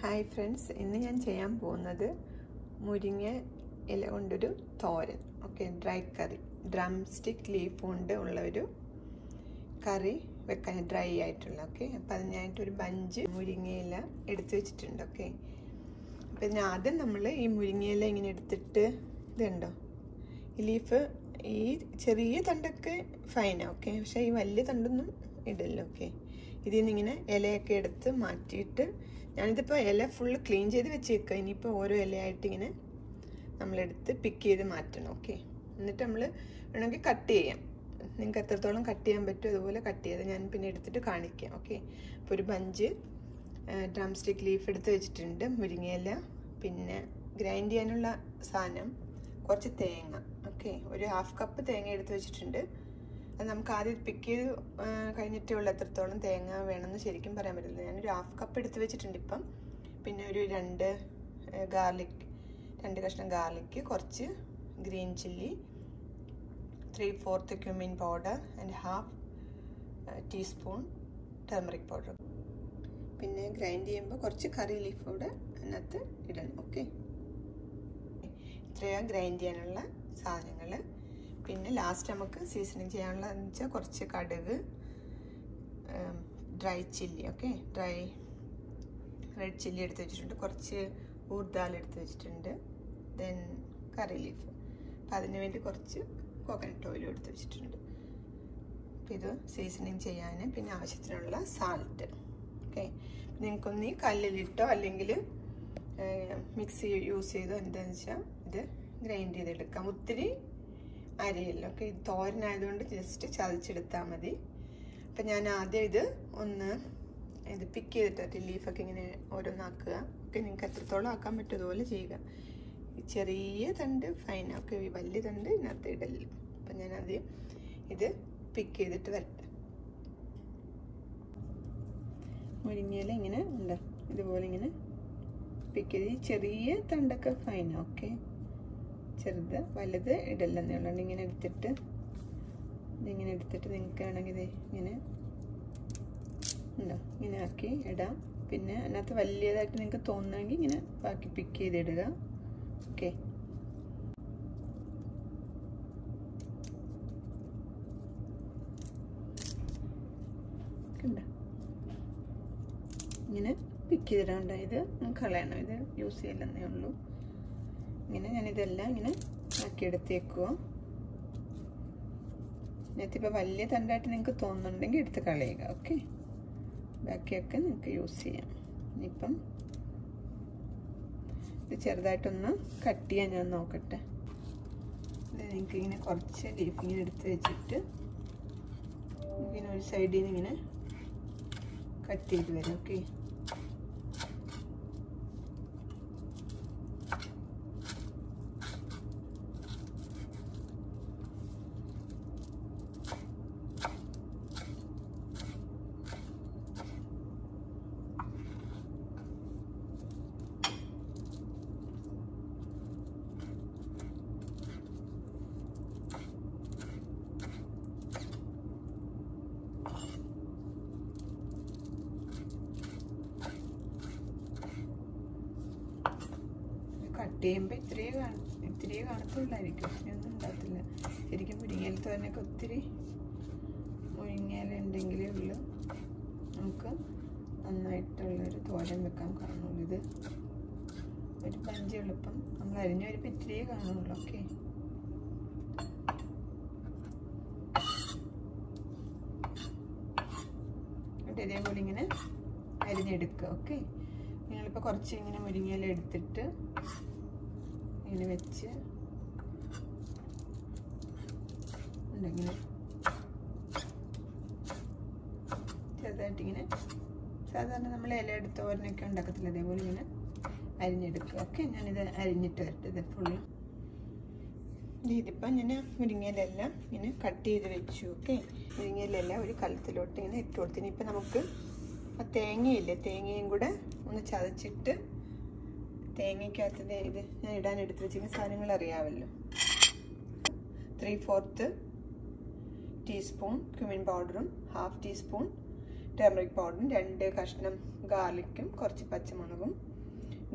Hi friends, ഇന്ന് ഞാൻ ചെയ്യാൻ പോകുന്നത് മുരിങ്ങ ഇല കൊണ്ടൊരു തോരൻ. ഓക്കെ, ഡ്രൈ കറി, ഡ്രംസ്റ്റിക് ലീഫ് കൊണ്ട് ഉള്ള ഒരു കറി വെക്കാൻ ഡ്രൈ ആയിട്ടുള്ള. ഓക്കെ, അപ്പോൾ അതിനായിട്ടൊരു ബഞ്ച് മുരിങ്ങയില എടുത്ത് വെച്ചിട്ടുണ്ട്. ഓക്കെ, അപ്പോൾ ഇതിനാദ്യം നമ്മൾ ഈ മുരിങ്ങയില ഇങ്ങനെ എടുത്തിട്ട് ഇതുണ്ടോ ഈ ലീഫ്, ഈ ചെറിയ തണ്ടൊക്കെ ഫൈനാണ്. ഓക്കെ, പക്ഷേ ഈ വലിയ തണ്ടൊന്നും ഇടില്ല. ഓക്കെ, ഇതിൽ നിന്ന് ഇങ്ങനെ ഇലയൊക്കെ എടുത്ത് മാറ്റിയിട്ട് ഞാനിതിപ്പോൾ ഇല ഫുള്ള് ക്ലീൻ ചെയ്ത് വെച്ചേക്കുക. ഇനിയിപ്പോൾ ഓരോ ഇലയായിട്ട് ഇങ്ങനെ നമ്മളെടുത്ത് പിക്ക് ചെയ്ത് മാറ്റണം. ഓക്കെ, എന്നിട്ട് നമ്മൾ വേണമെങ്കിൽ കട്ട് ചെയ്യാം. നിങ്ങൾക്ക് എത്രത്തോളം കട്ട് ചെയ്യാൻ പറ്റും അതുപോലെ കട്ട് ചെയ്ത് ഞാൻ പിന്നെ എടുത്തിട്ട് കാണിക്കാം. ഓക്കെ, അപ്പോൾ ഒരു ബഞ്ച് ഡ്രംസ്റ്റിക് ലീഫ് എടുത്ത് വെച്ചിട്ടുണ്ട്, മുരിങ്ങയില, പിന്നെ ഗ്രൈൻഡ് ചെയ്യാനുള്ള സാധനം കുറച്ച് തേങ്ങ. ഓക്കെ, ഒരു 1/2 കപ്പ് തേങ്ങ എടുത്ത് വെച്ചിട്ടുണ്ട്. അത് നമുക്ക് ആദ്യം പിക്ക് ചെയ്ത് കഴിഞ്ഞിട്ടേ ഉള്ളൂ എത്രത്തോളം തേങ്ങ വേണമെന്ന് ശരിക്കും പറയാൻ പറ്റില്ല. ഞാനൊരു 1/2 കപ്പ് എടുത്ത് വെച്ചിട്ടുണ്ട് ഇപ്പം. പിന്നെ ഒരു 2 കഷ്ണം ഗാർലിക്ക്, കുറച്ച് green chilli, 3/4 cumin powder and 1/2 teaspoon turmeric powder. പിന്നെ ഗ്രൈൻഡ് ചെയ്യുമ്പോൾ കുറച്ച് കറി ലീഫ് കൂടെ അതിനകത്ത് ഇടണം. ഓക്കെ, ഇത്രയാണ് ഗ്രൈൻഡ് ചെയ്യാനുള്ള സാധനങ്ങൾ. പിന്നെ ലാസ്റ്റ് നമുക്ക് സീസണിങ് ചെയ്യാനുള്ളതെന്ന് വെച്ചാൽ കുറച്ച് കടുക്, dry chilli. Okay, dry red chilli എടുത്ത് വെച്ചിട്ടുണ്ട്, കുറച്ച് ഊർദാൽ എടുത്ത് വെച്ചിട്ടുണ്ട്, ദെൻ കറി ലീഫ്. അപ്പം അതിന് വേണ്ടി കുറച്ച് കോക്കനട്ട് ഓയിലും എടുത്ത് വെച്ചിട്ടുണ്ട്. അപ്പം ഇത് സീസണിങ് ചെയ്യാൻ പിന്നെ ആവശ്യത്തിനുള്ള സാൾട്ട്. ഓക്കെ, നിങ്ങൾക്കൊന്ന് ഈ കല്ലിലിട്ടോ അല്ലെങ്കിൽ മിക്സി യൂസ് ചെയ്തോ എന്താണെന്ന് വെച്ചാൽ ഇത് ഗ്രൈൻഡ് ചെയ്തെടുക്കാം. ഒത്തിരി അരിയല്ല. ഓക്കെ, ഇത് തോരനായതുകൊണ്ട് ജസ്റ്റ് ചതച്ചെടുത്താൽ മതി. അപ്പം ഞാൻ ആദ്യം ഇത് പിക്ക് ചെയ്തിട്ട് ലീഫൊക്കെ ഇങ്ങനെ ഓരോന്നാക്കുക. ഓക്കെ, നിങ്ങൾക്ക് എത്രത്തോളം ആക്കാൻ പറ്റും അതുപോലെ ചെയ്യുക. ഈ ചെറിയ തണ്ട് ഫൈനാണ്. ഓക്കെ, ഈ വലിയ തണ്ട് ഇതിനകത്ത് ഇടലില്ല. അപ്പം ഞാൻ ആദ്യം ഇത് പിക്ക് ചെയ്തിട്ട് വരട്ടെ. മുരിങ്ങയില ഇങ്ങനെ ഉണ്ട്, ഇതുപോലെ ഇങ്ങനെ പിക്ക് ചെയ്ത്. ഈ ചെറിയ തണ്ടൊക്കെ ഫൈനാണ്. ഓക്കെ, ചെറുത് വലുത് ഇടല്ലെന്നേ ഉള്ളൂ. ഇങ്ങനെ എടുത്തിട്ട് നിങ്ങൾക്ക് ആണെങ്കിൽ ഇത് ഇങ്ങനെ ഉണ്ടോ ഇങ്ങനെ ആക്കി ഇടാം. പിന്നെ അതിനകത്ത് വലിയതായിട്ട് നിങ്ങൾക്ക് തോന്നുമെങ്കിൽ ഇങ്ങനെ ബാക്കി പിക്ക് ചെയ്തിടുക. ഓക്കെ, ഉണ്ടോ ഇങ്ങനെ പിക്ക് ചെയ്തിടാണ്ട. ഇത് കളയണം, ഇത് യൂസ് ചെയ്യില്ലെന്നേ ഉള്ളൂ. ഇങ്ങനെ ഞാനിതെല്ലാം ഇങ്ങനെ ആക്കിയെടുത്തേക്കുക. ഇതിനകത്തിപ്പോൾ വലിയ തണ്ടായിട്ട് നിങ്ങൾക്ക് തോന്നുന്നുണ്ടെങ്കിൽ എടുത്ത് കളയുക. ഓക്കെ, ബാക്കിയൊക്കെ നിങ്ങൾക്ക് യൂസ് ചെയ്യാം. ഇനിയിപ്പം ഇത് ചെറുതായിട്ടൊന്ന് കട്ട് ചെയ്യാൻ ഞാൻ നോക്കട്ടെ. ഇത് നിങ്ങൾക്ക് ഇങ്ങനെ കുറച്ച് ലീഫ് ഇങ്ങനെ എടുത്ത് വെച്ചിട്ട് ഇങ്ങനെ ഒരു സൈഡിൽ നിന്ന് ഇങ്ങനെ കട്ട് ചെയ്ത് വരും. ഓക്കെ, കട്ട് ചെയ്യുമ്പോൾ ഇത്തിരി കാണത്തുള്ളായിരിക്കും, ഒന്നും ഉണ്ടാകത്തില്ല. ശരിക്കും മുരിങ്ങയില തോരനൊക്കെ ഒത്തിരി മുരിങ്ങയില ഉണ്ടെങ്കിലേ ഉള്ളൂ നമുക്ക് നന്നായിട്ടുള്ളൊരു തോരൻ വെക്കാൻ കാണുള്ളൂ. ഇത് ഒരു ബഞ്ച് എളുപ്പം നമ്മൾ അരിഞ്ഞ ഒരു ഇത്തിരിയേ കാണുള്ളൂ. ഓക്കെ, ഇതേപോലെ ഇങ്ങനെ അരിഞ്ഞെടുക്കുക. ഓക്കെ, നിങ്ങളിപ്പോൾ കുറച്ച് ഇങ്ങനെ മുരിങ്ങയില എടുത്തിട്ട് ഇങ്ങനെ വെച്ച് ഇങ്ങനെ ചെറുതായിട്ടിങ്ങനെ സാധാരണ നമ്മൾ ഇല എടുത്ത് തോരനൊക്കെ ഉണ്ടാക്കത്തില്ല, അതേപോലെ ഇങ്ങനെ അരിഞ്ഞെടുക്കുക. ഓക്കെ, ഞാനിത് അരിഞ്ഞിട്ട് വരട്ടെ. ഇത് ഫുള്ള് ഇതിപ്പം ഞാൻ മുരിങ്ങയിലെല്ലാം ഇങ്ങനെ കട്ട് ചെയ്ത് വെച്ചു. ഓക്കെ, മുരിങ്ങയിലെല്ലാം ഒരു കലത്തിലോട്ട് ഇങ്ങനെ ഇട്ട് കൊടുത്തിന്. ഇപ്പം നമുക്ക് ആ തേങ്ങയില്ലേ, തേങ്ങയും കൂടെ ഒന്ന് ചതച്ചിട്ട് തേങ്ങയ്ക്കകത്ത് ഇത് ഞാൻ ഇടാൻ എടുത്ത് വെച്ചിരിക്കുന്ന സാധനങ്ങൾ അറിയാമല്ലോ. 3/4 ടീസ്പൂൺ ക്യുമിൻ പൗഡറും 1/2 ടീസ്പൂൺ ടർമറിക് പൗഡറും 2 കഷ്ണം ഗാർലിക്കും കുറച്ച് പച്ചമുളകും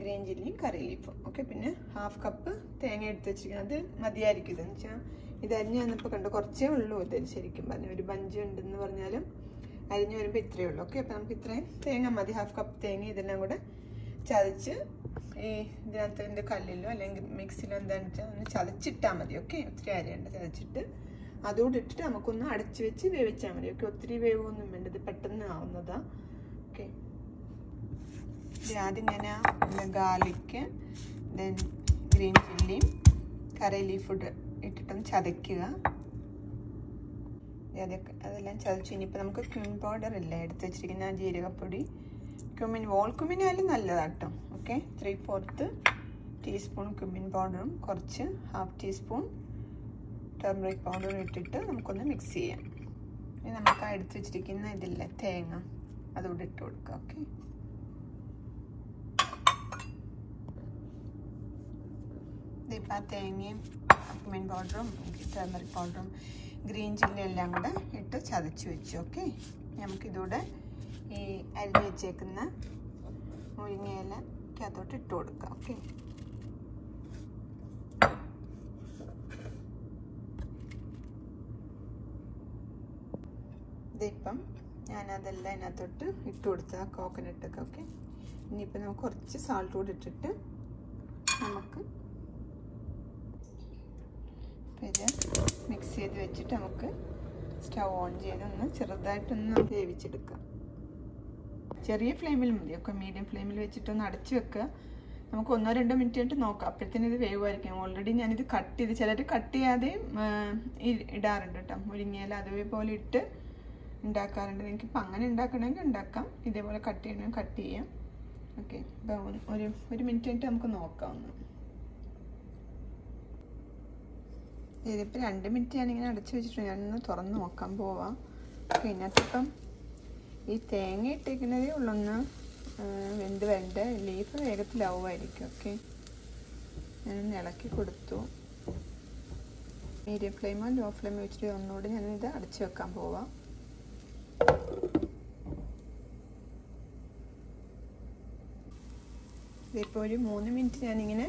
ഗ്രീൻ ചില്ലിയും കറി ലീഫും. ഓക്കെ, പിന്നെ 1/2 കപ്പ് തേങ്ങ എടുത്ത് വെച്ചിരിക്കുന്നത്. അത് മതിയായിരിക്കും. ഇതെന്ന് വെച്ചാൽ ഇത് അരിഞ്ഞ് വന്നപ്പോൾ കണ്ടു കുറച്ചേ ഉള്ളൂ. ഇത് ശരിക്കും പറഞ്ഞു ഒരു ബഞ്ച് ഉണ്ടെന്ന് പറഞ്ഞാലും അരിഞ്ഞ് വരുമ്പോൾ ഇത്രയേ ഉള്ളൂ. ഓക്കെ, അപ്പം നമുക്ക് ഇത്രയും തേങ്ങ മതി. 1/2 കപ്പ് തേങ്ങ ഇതെല്ലാം കൂടെ ചതച്ച് ഈ ഇതിനകത്ത് എൻ്റെ കല്ലിലോ അല്ലെങ്കിൽ മിക്സിയിലോ എന്താണെന്ന് വെച്ചാൽ ഒന്ന് ചതച്ചിട്ടാൽ മതി. ഓക്കെ, ഒത്തിരി അരിയണ്ട. ചതച്ചിട്ട് അതുകൂടെ ഇട്ടിട്ട് നമുക്കൊന്ന് അടച്ചു വെച്ച് വേവിച്ചാൽ മതി. ഓക്കെ, ഒത്തിരി വേവൊന്നും വേണ്ട, ഇത് പെട്ടെന്ന് ആവുന്നതാ. ഓക്കെ, ആദ്യം ഞാൻ ഗാർലിക്ക് ദെൻ ഗ്രീൻ ചില്ലിയും കറി ലീഫ് ഇട്ടിട്ടൊന്ന് ചതയ്ക്കുക. അതെല്ലാം ചതച്ചു. ഇനിയിപ്പോൾ നമുക്ക് ക്യൂമിൻ പൗഡർ ഇല്ല എടുത്ത് വെച്ചിരിക്കുന്ന ജീരകപ്പൊടി. ക്യൂമിൻ വോൾ ക്യൂമിൻ ആയാലും നല്ലതാട്ടോ. ഓക്കെ, 3/4 ടീസ്പൂൺ ക്യൂമിൻ പൗഡറും കുറച്ച് 1/2 ടീസ്പൂൺ ടർമറിക് പൗഡറും ഇട്ടിട്ട് നമുക്കൊന്ന് മിക്സ് ചെയ്യാം. ഇനി നമുക്ക് ആ എടുത്ത് വെച്ചിരിക്കുന്ന ഇതില്ല തേങ്ങ അതുകൂടെ ഇട്ട് കൊടുക്കുക. ഓക്കെ, ഇതിപ്പോൾ ആ തേങ്ങയും ക്യൂമിൻ പൗഡറും ടർമറിക് പൗഡറും ഗ്രീൻ ചില്ലി എല്ലാം കൂടെ ഇട്ട് ചതച്ച് വെച്ചു. ഓക്കെ, നമുക്കിതൂടെ ഈ അരിഞ്ഞ് വെച്ചേക്കുന്ന മുരിങ്ങയിലക്കകത്തോട്ട് ഇട്ട് കൊടുക്കാം. ഓക്കെ, ഇതിപ്പം ഞാനതെല്ലാം അതിനകത്തോട്ട് ഇട്ട് കൊടുത്ത കോക്കനട്ടൊക്കെ. ഓക്കെ, ഇനിയിപ്പോൾ നമുക്ക് കുറച്ച് സാൾട്ട് കൂടി ഇട്ടിട്ട് നമുക്ക് ഇത് മിക്സ് ചെയ്ത് വെച്ചിട്ട് നമുക്ക് സ്റ്റവ് ഓൺ ചെയ്തൊന്ന് ചെറുതായിട്ടൊന്ന് വേവിച്ചെടുക്കാം. ചെറിയ ഫ്ലെയിമിൽ മതി. ഒക്കെ മീഡിയം ഫ്ലെയിമിൽ വെച്ചിട്ടൊന്ന് അടച്ചു വെക്കുക. നമുക്ക് 1-2 മിനിറ്റ് ആയിട്ട് നോക്കാം. അപ്പോഴത്തേനും ഇത് വേവുമായിരിക്കും. ഓൾറെഡി ഞാനിത് കട്ട് ചെയ്ത്, ചിലർ കട്ട് ചെയ്യാതെയും ഇടാറുണ്ട് കേട്ടോ. മുരിങ്ങയില അതേപോലെ ഇട്ട് ഉണ്ടാക്കാറുണ്ട്. നിങ്ങൾക്കിപ്പോൾ അങ്ങനെ ഉണ്ടാക്കണമെങ്കിൽ ഉണ്ടാക്കാം, ഇതേപോലെ കട്ട് ചെയ്യണമെങ്കിൽ കട്ട് ചെയ്യാം. ഓക്കെ, അപ്പോൾ ഒരു മിനിറ്റ് ആയിട്ട് നമുക്ക് നോക്കാം ഒന്ന്. ഇതിപ്പോൾ 2 മിനിറ്റ് ഞാനിങ്ങനെ അടച്ചു വെച്ചിട്ടുണ്ട്. ഞാനൊന്ന് തുറന്ന് നോക്കാൻ പോവാം. ഓക്കെ, ഇതിനകത്തിപ്പം ഈ തേങ്ങ ഇട്ടിരിക്കുന്നതേ ഉള്ളൊന്ന് വെന്ത് വരണ്ട. ലീഫ് വേഗത്തിലാവുമായിരിക്കും. ഓക്കെ, ഞാനൊന്ന് ഇളക്കി കൊടുത്തു. മീഡിയം ഫ്ലെയിമോ ലോ ഫ്ലെയിമോ വെച്ചിട്ട് ഒന്നുകൂടി ഞാനിത് അടച്ചു വെക്കാൻ പോവാം. ഇതിപ്പോൾ ഒരു 3 മിനിറ്റ് ഞാനിങ്ങനെ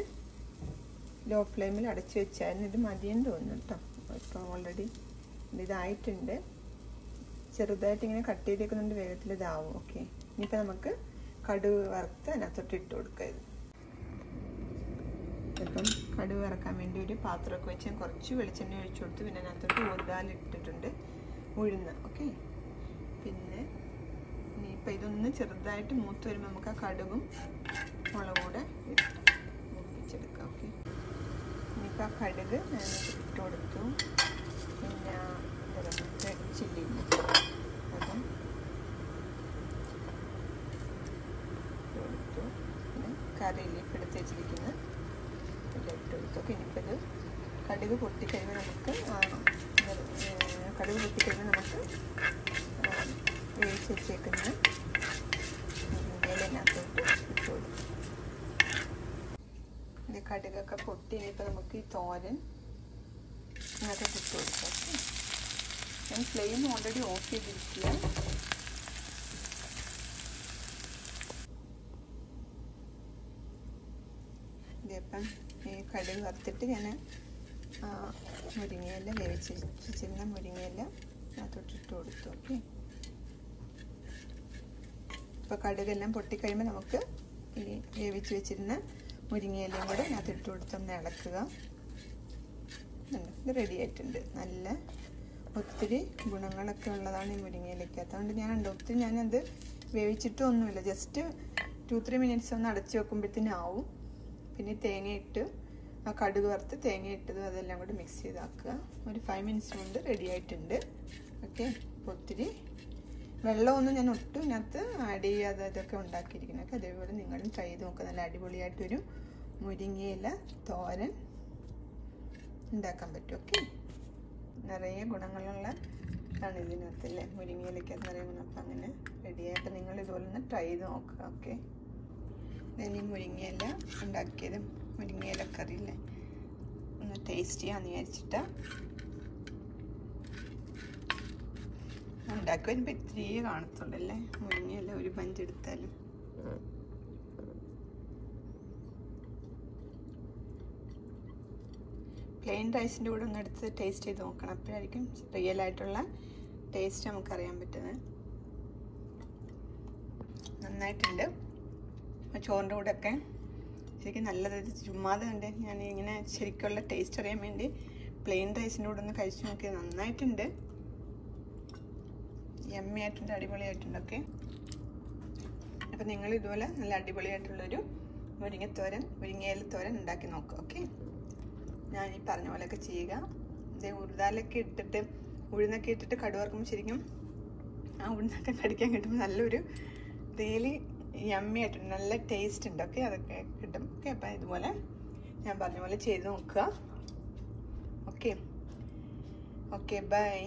ലോ ഫ്ലെയിമിൽ അടച്ചു വെച്ചായിരുന്നു. ഇത് മതിയെന്ന് തോന്നുന്നു കേട്ടോ. ഇപ്പോൾ ഓൾറെഡി ഇതായിട്ടുണ്ട്. ചെറുതായിട്ട് ഇങ്ങനെ കട്ട് ചെയ്തേക്കുന്നുണ്ട്, വേഗത്തിൽ ഇതാവും. ഓക്കെ, ഇനിയിപ്പോൾ നമുക്ക് കടുക് വറുത്ത് അതിനകത്തോട്ട് ഇട്ട് കൊടുക്കുക. ഇപ്പം കടുക് വറക്കാൻ വേണ്ടി ഒരു പാത്രമൊക്കെ വെച്ച് കുറച്ച് വെളിച്ചെണ്ണ ഒഴിച്ചു കൊടുത്ത് പിന്നെ അതിനകത്തോട്ട് ഉഴുതാൽ ഇട്ടിട്ടുണ്ട്, ഉഴുന്ന്. ഓക്കെ, പിന്നെ ഇനിയിപ്പോൾ ഇതൊന്ന് ചെറുതായിട്ട് മൂത്ത് വരുമ്പോൾ നമുക്ക് ആ കടുകും മുളകും കൂടെ ഇട്ട് മൂപ്പിച്ചെടുക്കാം. ഓക്കെ, ഇനിയിപ്പോൾ ആ കടുക് ഞാൻ ഇട്ട് കൊടുത്തു. പിന്നെ റെഡ് ചില്ലി അതും കൊടുത്തു. പിന്നെ കറി ലീഫ് എടുത്ത് വെച്ചിരിക്കുന്ന ഇട്ട് കൊടുത്തു. ഓക്കെ, ഇനിയിപ്പോൾ ഇത് കടുക് പൊട്ടിക്കഴിയുമ്പോൾ നമുക്ക് വേവിച്ച് വെച്ചേക്കുന്ന ഇലയിനകത്തോട്ട് ഇട്ട് കൊടുക്കും. ഇത് കടുകൊക്കെ പൊട്ടി ഇനിയിപ്പോൾ നമുക്ക് ഈ തോരൻ ഇതിനകത്തോട്ട് ഇട്ട് കൊടുക്കാം. ഞാൻ ഫ്ലെയിം ഓൾറെഡി ഓഫ് ചെയ്തിരിക്കുക. ഇതിപ്പം ഈ കടുക് വറുത്തിട്ട് ഞാൻ മുരിങ്ങയില വേവിച്ച് വെച്ചിരുന്ന മുരിങ്ങയില അതിനകത്തോട്ട് ഇട്ട് കൊടുത്തു. ഓക്കെ, ഇപ്പോൾ കടുകെല്ലാം പൊട്ടിക്കഴിയുമ്പോൾ നമുക്ക് ഈ വേവിച്ച് വെച്ചിരുന്ന മുരിങ്ങയിലയും കൂടെ അതിനകത്ത് ഇട്ട് കൊടുത്തൊന്ന് ഇളക്കുക. ഇത് റെഡി ആയിട്ടുണ്ട്. നല്ല ഒത്തിരി ഗുണങ്ങളൊക്കെ ഉള്ളതാണ് ഈ മുരിങ്ങയിലയ്ക്ക്. അതുകൊണ്ട് ഒത്തിരി ഞാനത് വേവിച്ചിട്ടൊന്നുമില്ല, ജസ്റ്റ് 2-3 മിനിറ്റ്സ് ഒന്ന് അടച്ചു വെക്കുമ്പോഴത്തേനും ആവും. പിന്നെ തേങ്ങയിട്ട് ആ കടുക് വറുത്ത് തേങ്ങ ഇട്ടതും അതെല്ലാം കൂടി മിക്സ് ചെയ്താക്കുക. ഒരു 5 മിനിറ്റ്സ് കൊണ്ട് റെഡി ആയിട്ടുണ്ട്. ഓക്കെ, അപ്പോൾ ഒത്തിരി വെള്ളമൊന്നും ഞാൻ ഒട്ടും ഇതിനകത്ത് ആഡ് ചെയ്യാതെ ഇതൊക്കെ ഉണ്ടാക്കിയിരിക്കുന്നത്. അതേപോലെ നിങ്ങളും ട്രൈ ചെയ്ത് നോക്കുക. നല്ല അടിപൊളിയായിട്ടൊരു മുരിങ്ങയില തോരൻ ഉണ്ടാക്കാൻ പറ്റും. ഓക്കെ, നിറയെ ഗുണങ്ങളുള്ള ആണ് ഇതിനകത്തല്ലേ, മുരിങ്ങയിലയ്ക്കകത്ത് നിറയെ ഗുണം. അപ്പം അങ്ങനെ റെഡിയായിട്ട് നിങ്ങൾ ഇതുപോലെ ഒന്ന് ട്രൈ ചെയ്ത് നോക്കുക. ഓക്കെ, ഇനി മുരിങ്ങയില ഉണ്ടാക്കിയതും മുരിങ്ങയില കറിയില്ലേ ഒന്ന് ടേസ്റ്റ് ചെയ്യാമെന്ന് വിചാരിച്ചിട്ടാണ് ഉണ്ടാക്കി വരുമ്പോൾ ഇത്തിരി കാണത്തുള്ളല്ലേ മുരിങ്ങയില ഒരു പഞ്ചെടുത്താലും. പ്ലെയിൻ റൈസിൻ്റെ കൂടെ ഒന്ന് എടുത്ത് ടേസ്റ്റ് ചെയ്ത് നോക്കണം. അപ്പോഴായിരിക്കും റിയൽ ആയിട്ടുള്ള ടേസ്റ്റ് നമുക്കറിയാൻ പറ്റുന്നത്. നന്നായിട്ടുണ്ട്. ചോറിൻ്റെ കൂടെ ഒക്കെ ശരിക്കും നല്ലത്. ചുമ്മാതെ ഉണ്ട് ഞാൻ ഇങ്ങനെ ശരിക്കുള്ള ടേസ്റ്റ് അറിയാൻ വേണ്ടി പ്ലെയിൻ റൈസിൻ്റെ കൂടെ ഒന്ന് കഴിച്ചു നോക്കിയത്. നന്നായിട്ടുണ്ട്, യമ്മി ആയിട്ടുണ്ട്, അടിപൊളിയായിട്ടുണ്ട്. ഓക്കെ, അപ്പം നിങ്ങൾ ഇതുപോലെ നല്ല അടിപൊളിയായിട്ടുള്ളൊരു മുരിങ്ങയില തോരൻ ഉണ്ടാക്കി നോക്കുക. ഓക്കെ, ഞാൻ ഈ പറഞ്ഞ പോലെയൊക്കെ ചെയ്യുക. ഇതേ ഉരുദാലൊക്കെ ഇട്ടിട്ട് ഉഴുന്നൊക്കെ ഇട്ടിട്ട് കടുവറക്കുമ്പോൾ ശരിക്കും ആ ഉഴുന്നൊക്കെ കടിക്കാൻ കിട്ടുമ്പോൾ നല്ലൊരു റിയലി യമ്മി ആയിട്ടുണ്ട്, നല്ല ടേസ്റ്റ് ഉണ്ട്. ഓക്കെ, അതൊക്കെ കിട്ടും. ഓക്കെ, അപ്പം ഇതുപോലെ ഞാൻ പറഞ്ഞ പോലെ ചെയ്ത് നോക്കുക. Okay, by.